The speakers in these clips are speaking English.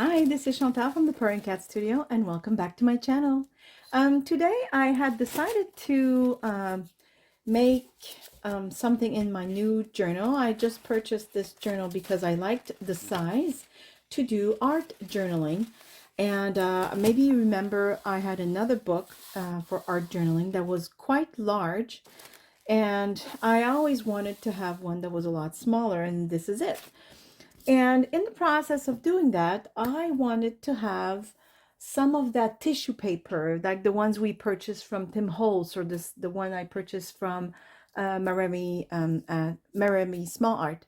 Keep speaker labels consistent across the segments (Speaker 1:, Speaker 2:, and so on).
Speaker 1: Hi, this is Chantal from the Purring Cat Studio, and welcome back to my channel. Today I had decided to make something in my new journal. I just purchased this journal because I liked the size to do art journaling. And maybe you remember I had another book for art journaling that was quite large, and I always wanted to have one that was a lot smaller, and this is it. And in the process of doing that, I wanted to have some of that tissue paper, like the ones we purchased from Tim Holtz, or the one I purchased from Maremi Small Art.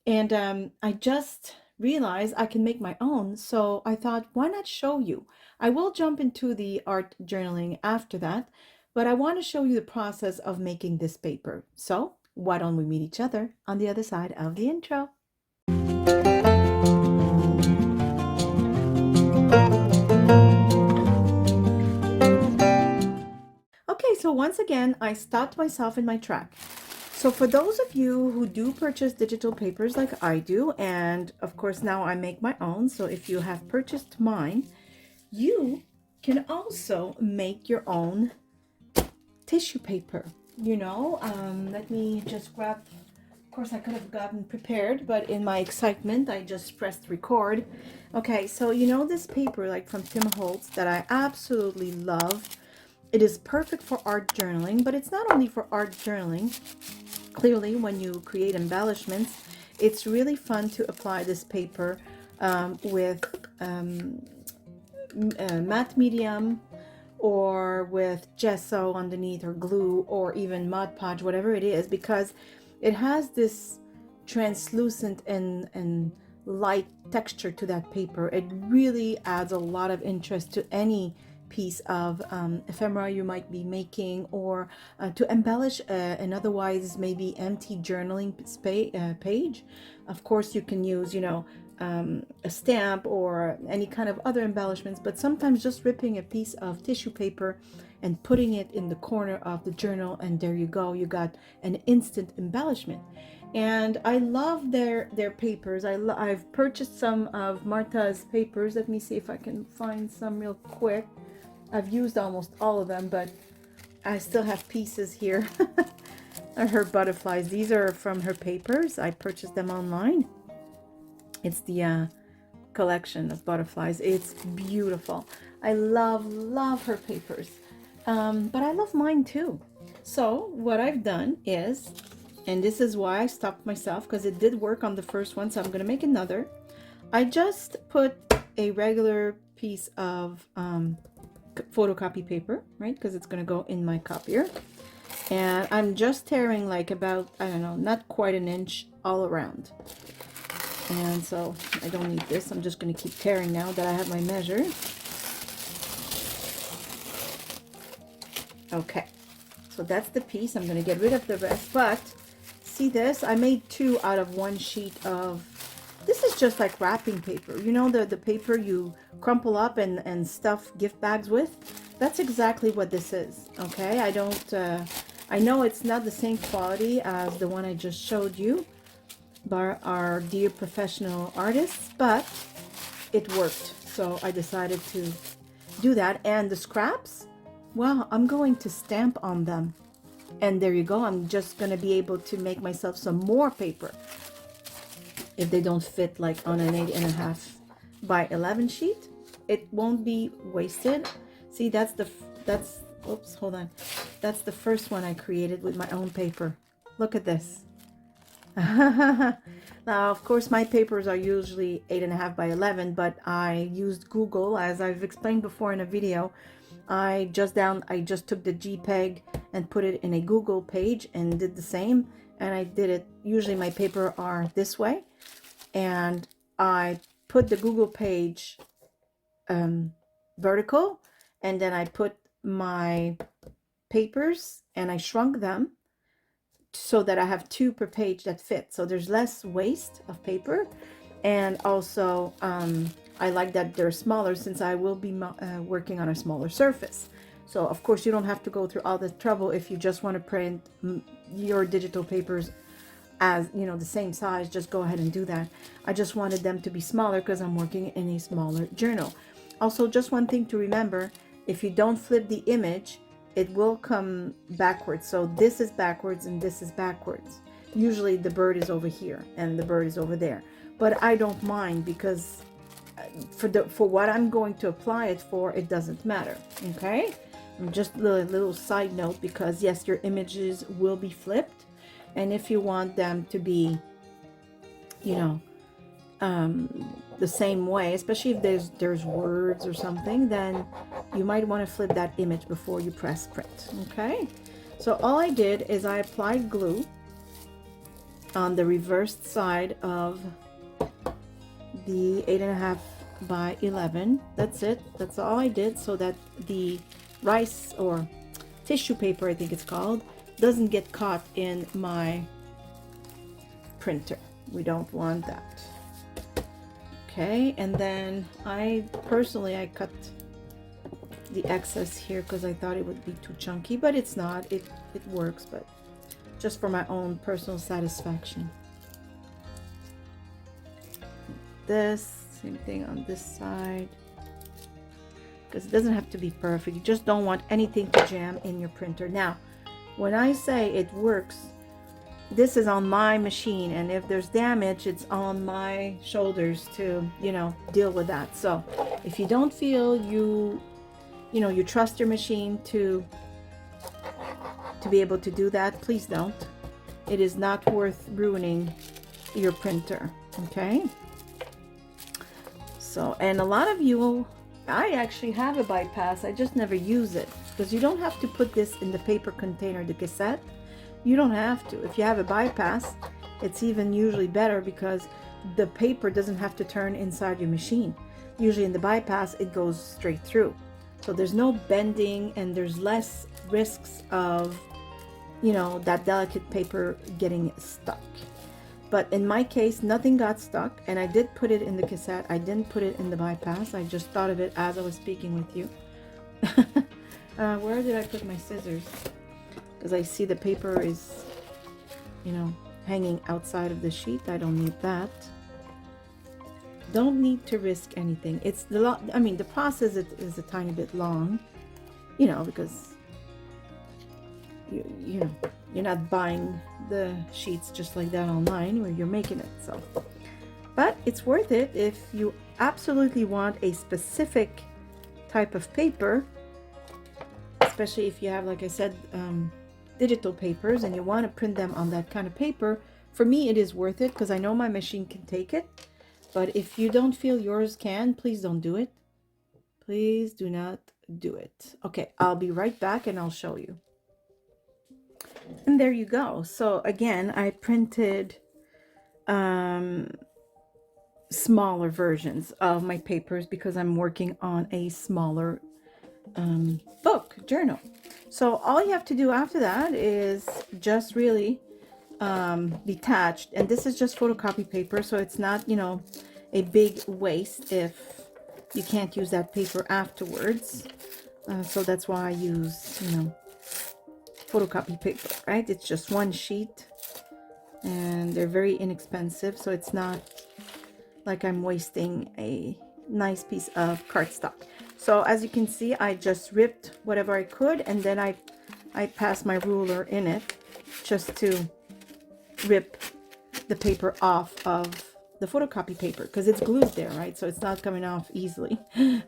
Speaker 1: And I just realized I can make my own. So I thought, why not show you? I will jump into the art journaling after that, but I want to show you the process of making this paper. So why don't we meet each other on the other side of the intro? Okay, so once again, I stopped myself in my track. So for those of you who do purchase digital papers like I do, and of course now I make my own, so if you have purchased mine, you can also make your own tissue paper. Let me just grab, of course I could have gotten prepared, but in my excitement, I just pressed record. Okay, so this paper like from Tim Holtz that I absolutely love. It is perfect for art journaling, but it's not only for art journaling. Clearly, when you create embellishments, it's really fun to apply this paper with matte medium, or with gesso underneath, or glue, or even Mod Podge, whatever it is, because it has this translucent and light texture to that paper. It really adds a lot of interest to any piece of ephemera you might be making, or to embellish an otherwise maybe empty journaling page. Of course, you can use, a stamp or any kind of other embellishments, but sometimes just ripping a piece of tissue paper and putting it in the corner of the journal, and there you go, you got an instant embellishment. And I love their papers. I've purchased some of Martha's papers. Let me see if I can find some real quick. I've used almost all of them, but I still have pieces here. Her butterflies. These are from her papers. I purchased them online. It's the collection of butterflies. It's beautiful. I love her papers. But I love mine too. So what I've done is, and this is why I stopped myself, because it did work on the first one, so I'm going to make another. I just put a regular piece of photocopy paper, right, because it's going to go in my copier, and I'm just tearing like about, I don't know, not quite an inch all around. And so I don't need this. I'm just going to keep tearing now that I have my measure. Okay, so that's the piece. I'm going to get rid of the rest, but see this, I made two out of one sheet of, this is just like wrapping paper, the paper you crumple up and stuff gift bags with. That's exactly what this is. Okay, I know it's not the same quality as the one I just showed you by our dear professional artists, but it worked, so I decided to do that. And the scraps, well, I'm going to stamp on them, and there you go. I'm just going to be able to make myself some more paper if they don't fit like on an 8.5 by 11 sheet. It won't be wasted. See, that's oops, hold on, that's the first one I created with my own paper. Look at this. Now, of course, my papers are usually 8.5 by 11, but I used Google, as I've explained before in a video. I just took the JPEG and put it in a Google page and did the same. And I did it, usually my paper are this way, and I put the Google page vertical, and then I put my papers and I shrunk them so that I have two per page that fit, so there's less waste of paper. And also I like that they're smaller, since I will be working on a smaller surface. So of course you don't have to go through all the trouble if you just want to print your digital papers as, you know, the same size, just go ahead and do that. I just wanted them to be smaller because I'm working in a smaller journal. Also, just one thing to remember, if you don't flip the image, it will come backwards. So this is backwards and this is backwards. Usually the bird is over here and the bird is over there. But I don't mind, because for what I'm going to apply it for, it doesn't matter. Okay? And just a little side note, because yes, your images will be flipped. And if you want them to be, you know, the same way, especially if there's words or something, then you might want to flip that image before you press print. Okay, so all I did is I applied glue on the reversed side of the 8.5 by 11. That's it. That's all I did, so that the rice or tissue paper, I think it's called, doesn't get caught in my printer. We don't want that. Okay, and then I cut the excess here because I thought it would be too chunky, but it's not. It works, but just for my own personal satisfaction. This same thing on this side, because it doesn't have to be perfect. You just don't want anything to jam in your printer. Now, when I say it works, this is on my machine, and if there's damage, it's on my shoulders to, you know, deal with that. So if you don't feel you trust your machine to be able to do that, please don't. It is not worth ruining your printer. Okay, so, and a lot of you, I actually have a bypass, I just never use it, because you don't have to put this in the paper container, the cassette. You don't have to. If you have a bypass, it's even usually better, because the paper doesn't have to turn inside your machine. Usually in the bypass, it goes straight through. So there's no bending, and there's less risks of, you know, that delicate paper getting stuck. But in my case, nothing got stuck, and I did put it in the cassette. I didn't put it in the bypass. I just thought of it as I was speaking with you. Where did I put my scissors? Because I see the paper is, you know, hanging outside of the sheet. I don't need that. Don't need to risk anything. It's I mean, the process is a tiny bit long, you know, because you know, you're not buying the sheets just like that online where you're making it. So, but it's worth it if you absolutely want a specific type of paper, especially if you have, like I said, digital papers, and you want to print them on that kind of paper. For me, it is worth it because I know my machine can take it. But if you don't feel yours can, please don't do it. Please do not do it. Okay, I'll be right back and I'll show you. And there you go. So again, I printed smaller versions of my papers because I'm working on a smaller book journal. So all you have to do after that is just really detached, and this is just photocopy paper, so it's not, you know, a big waste if you can't use that paper afterwards. So that's why I use, you know, photocopy paper, right? It's just one sheet, and they're very inexpensive, so it's not like I'm wasting a nice piece of cardstock. So as you can see, I just ripped whatever I could, and then I passed my ruler in it just to rip the paper off of the photocopy paper, because it's glued there, right? So it's not coming off easily,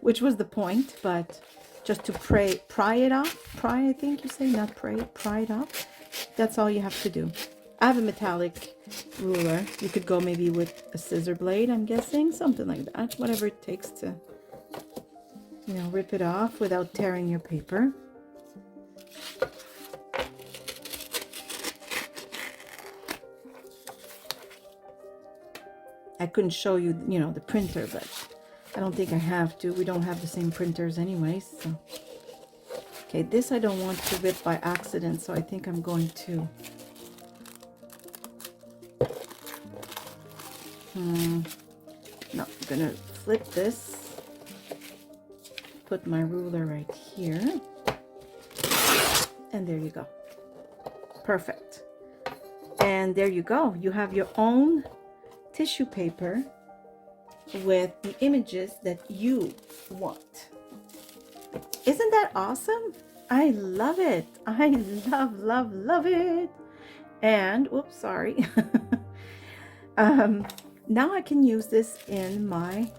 Speaker 1: which was the point. But just to pry it off, I think you say, not pry it off. That's all you have to do. I have a metallic ruler. You could go maybe with a scissor blade, I'm guessing, something like that. Whatever it takes to, you know, rip it off without tearing your paper. I couldn't show you, you know, the printer, but I don't think I have to. We don't have the same printers anyways. So. Okay, this I don't want to rip by accident, so I think I'm going to no, I'm gonna flip this, put my ruler right here, and there you go. Perfect. And there you go. You have your own tissue paper with the images that you want. Isn't that awesome? I love it. I love it. And, oops, sorry. Now I can use this in my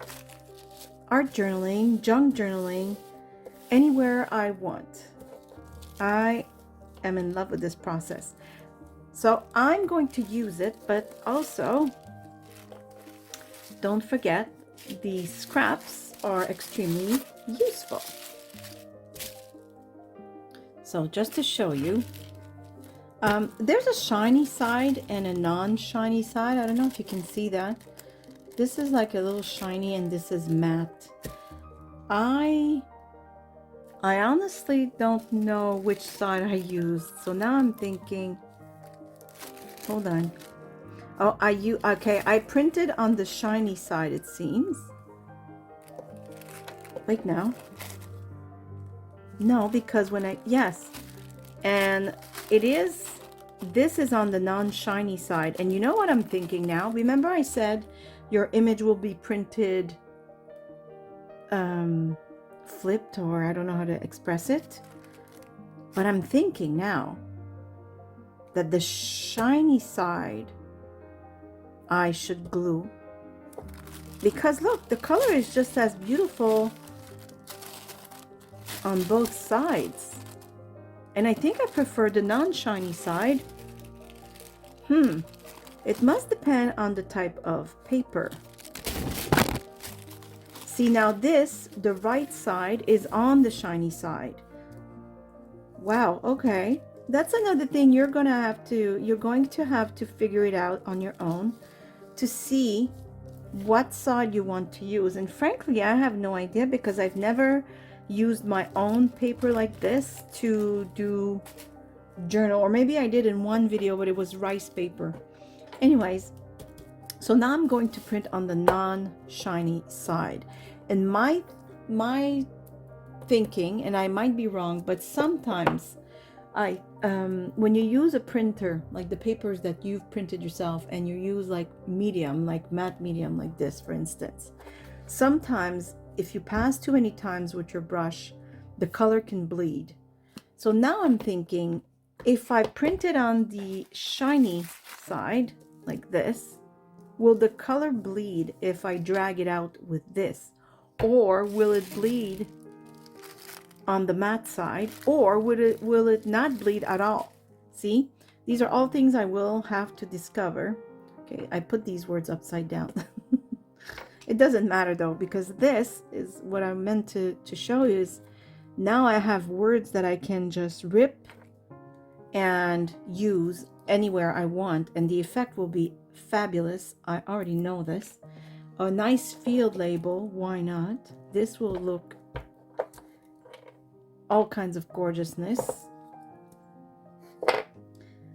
Speaker 1: art journaling, junk journaling, anywhere I want. I am in love with this process. So I'm going to use it, but also don't forget the scraps are extremely useful. So just to show you, there's a shiny side and a non-shiny side. I don't know if you can see that. This is like a little shiny and this is matte. I honestly don't know which side I used. So now I'm thinking, hold on. Oh, okay, I printed on the shiny side, it seems. Wait, now. No, because yes. And this is on the non-shiny side. And you know what I'm thinking now? Remember I said your image will be printed flipped, or I don't know how to express it. But I'm thinking now that the shiny side I should glue. Because look, the color is just as beautiful on both sides. And I think I prefer the non-shiny side. It must depend on the type of paper. See, now this, the right side is on the shiny side. Wow, okay. That's another thing you're going to have to figure it out on your own to see what side you want to use. And frankly, I have no idea because I've never used my own paper like this to do journal, or maybe I did in one video, but it was rice paper. Anyways, so now I'm going to print on the non-shiny side. And my thinking, and I might be wrong, but sometimes when you use a printer, like the papers that you've printed yourself, and you use like medium, like matte medium like this, for instance, sometimes if you pass too many times with your brush, the color can bleed. So now I'm thinking, if I print it on the shiny side like this, will the color bleed if I drag it out with this? Or will it bleed on the matte side? Or will it not bleed at all? See, these are all things I will have to discover. Okay, I put these words upside down. It doesn't matter though, because this is what I meant to show you is now I have words that I can just rip and use anywhere I want, and the effect will be fabulous. I already know this. A nice field label, why not? This will look all kinds of gorgeousness.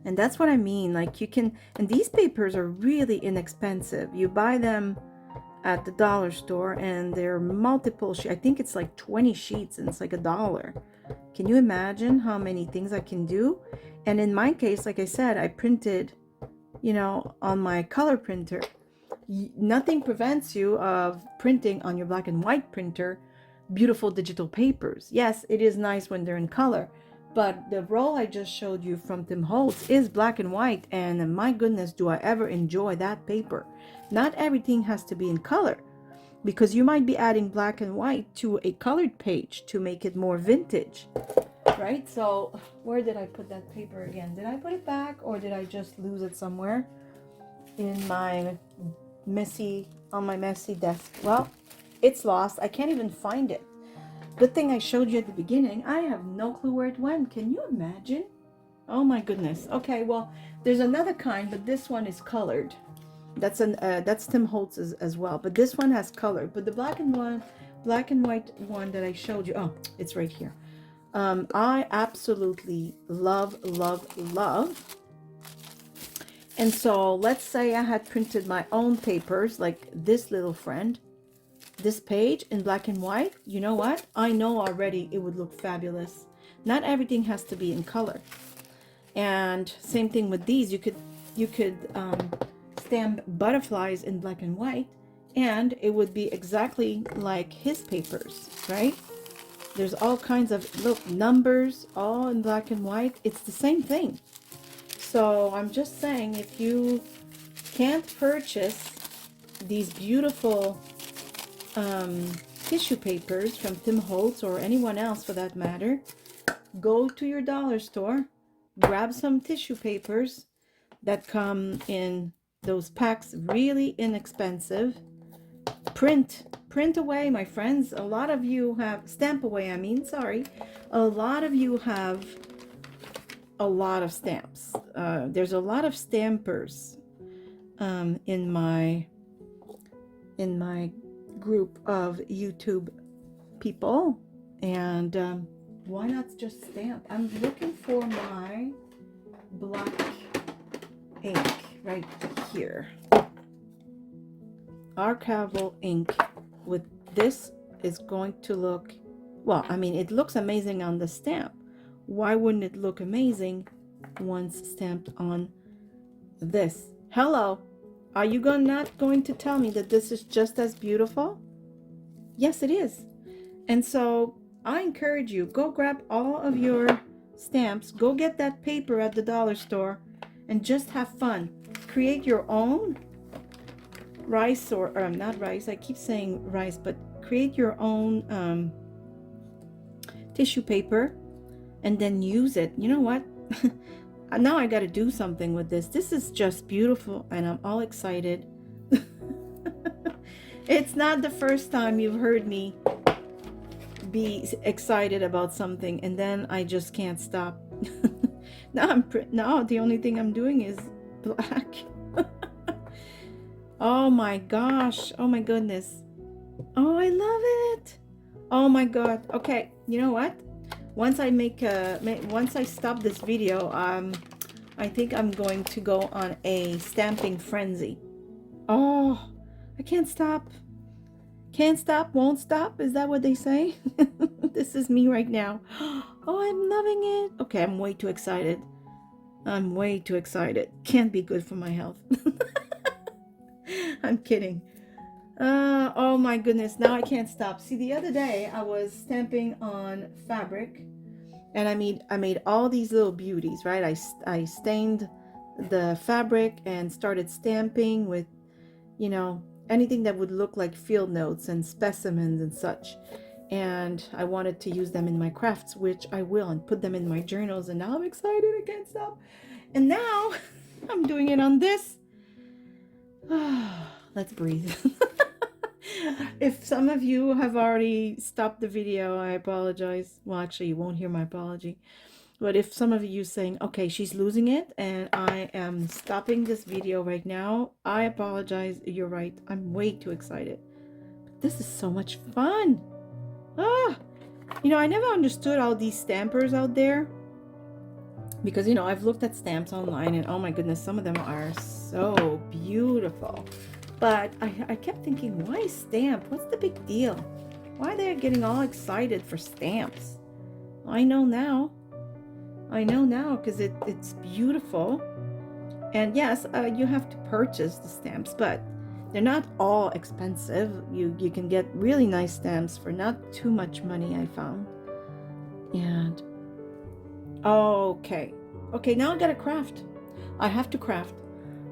Speaker 1: And that's what I mean, like you can, and these papers are really inexpensive. You buy them at the dollar store and they're multiple I think it's like 20 sheets and it's like $1. Can you imagine how many things I can do? And in my case, like I said, I printed, you know, on my color printer. Nothing prevents you of printing on your black and white printer beautiful digital papers. Yes, it is nice when they're in color, but the roll I just showed you from Tim Holtz is black and white, and my goodness, do I ever enjoy that paper. Not everything has to be in color, because you might be adding black and white to a colored page to make it more vintage, right? So where did I put that paper again? Did I put it back, or did I just lose it somewhere in my messy desk? Well, it's lost. I can't even find it. Good thing I showed you at the beginning. I have no clue where it went. Can you imagine? Oh my goodness. Okay, well, there's another kind, but this one is colored. That's Tim Holtz as well, but this one has color. But the black and white one that I showed you, oh, it's right here. I absolutely love. And so let's say I had printed my own papers, like this little friend, this page in black and white. You know what? I know already it would look fabulous. Not everything has to be in color. And same thing with these. You could you could stamp butterflies in black and white, and it would be exactly like his papers, right? There's all kinds of, look, numbers, all in black and white. It's the same thing. So I'm just saying, if you can't purchase these beautiful tissue papers from Tim Holtz or anyone else for that matter, go to your dollar store, grab some tissue papers that come in those packs, really inexpensive. Print away, my friends. A lot of you have, stamp away, I mean, sorry. A lot of you have a lot of stamps. There's a lot of stampers in my group of YouTube people, and why not just stamp? I'm looking for my black ink right here. Archival ink with this is going to look, well, I mean, it looks amazing on the stamp. Why wouldn't it look amazing once stamped on this? Hello, are you not going to tell me that this is just as beautiful? Yes, it is. And so I encourage you, go grab all of your stamps, go get that paper at the dollar store, and just have fun. Create your own rice, or not rice, I keep saying rice, but create your own tissue paper and then use it. You know what? Now I got to do something with this. This is just beautiful, and I'm all excited. It's not the first time you've heard me be excited about something and then I just can't stop. Now the only thing I'm doing is black. Oh my gosh, oh my goodness, oh I love it, oh my god. Okay, you know what, once I stop this video, I think I'm going to go on a stamping frenzy. Oh, I can't stop, won't stop, is that what they say? This is me right now. Oh, I'm loving it. Okay, I'm way too excited. Can't be good for my health. I'm kidding. Oh my goodness, now I can't stop. See, the other day I was stamping on fabric, and I made all these little beauties, right? I stained the fabric and started stamping with, you know, anything that would look like field notes and specimens and such. And I wanted to use them in my crafts, which I will, and put them in my journals. And now I'm excited, I can't stop. And now I'm doing it on this. Let's breathe. If some of you have already stopped the video, I apologize. Well, actually, you won't hear my apology. But if some of you saying, okay, she's losing it and I am stopping this video right now, I apologize. You're right. I'm way too excited. But this is so much fun. You know, I never understood all these stampers out there, because, you know, I've looked at stamps online and oh my goodness, some of them are so beautiful. But I kept thinking, why stamp? What's the big deal? Why they're getting all excited for stamps? I know now because it's beautiful. And yes, you have to purchase the stamps, but they're not all expensive. You can get really nice stamps for not too much money, I found. And okay, now I gotta craft. I have to craft.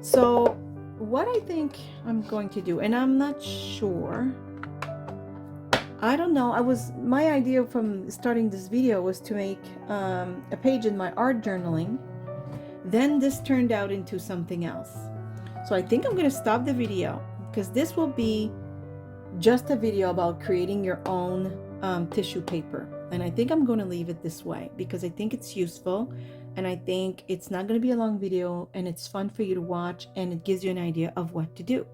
Speaker 1: So what I think I'm going to do, and I'm not sure, I don't know, my idea from starting this video was to make a page in my art journaling. Then this turned out into something else. So I think I'm going to stop the video, because this will be just a video about creating your own tissue paper. And I think I'm going to leave it this way because I think it's useful, and I think it's not going to be a long video, and it's fun for you to watch, and it gives you an idea of what to do.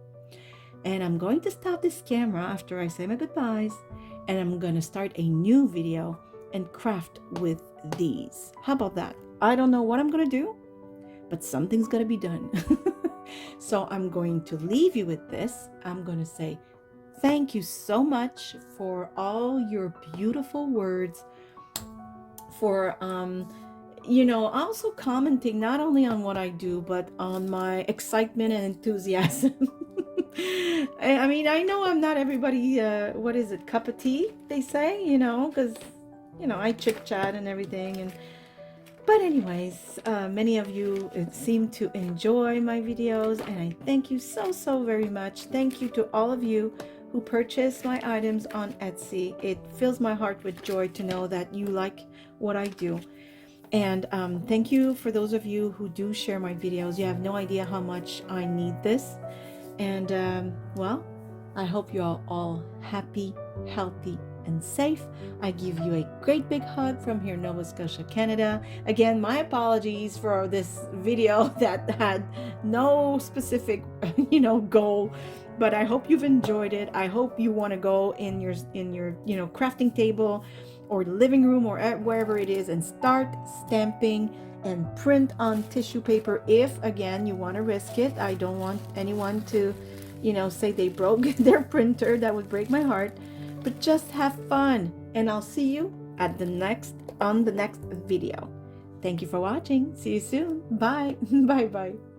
Speaker 1: And I'm going to stop this camera after I say my goodbyes, and I'm going to start a new video and craft with these. How about that? I don't know what I'm going to do, but something's going to be done. So I'm going to leave you with this. I'm going to say thank you so much for all your beautiful words, for you know, also commenting not only on what I do, but on my excitement and enthusiasm. I mean, I know I'm not everybody, what is it, cup of tea, they say, you know, because, you know, I chit chat and everything. And but anyways, many of you seem to enjoy my videos, and I thank you so very much. Thank you to all of you who purchase my items on Etsy. It fills my heart with joy to know that you like what I do. And thank you for those of you who do share my videos. You have no idea how much I need this. And well, I hope you're all happy, healthy, and safe. I give you a great big hug from here, Nova Scotia, Canada. Again, my apologies for this video that had no specific, you know, goal, but I hope you've enjoyed it. I hope you want to go in your, you know, crafting table or living room or wherever it is and start stamping and print on tissue paper if, again, you want to risk it. I don't want anyone to, you know, say they broke their printer. That would break my heart. But just have fun, and I'll see you at the next video. Thank you for watching. See you soon. Bye. Bye bye.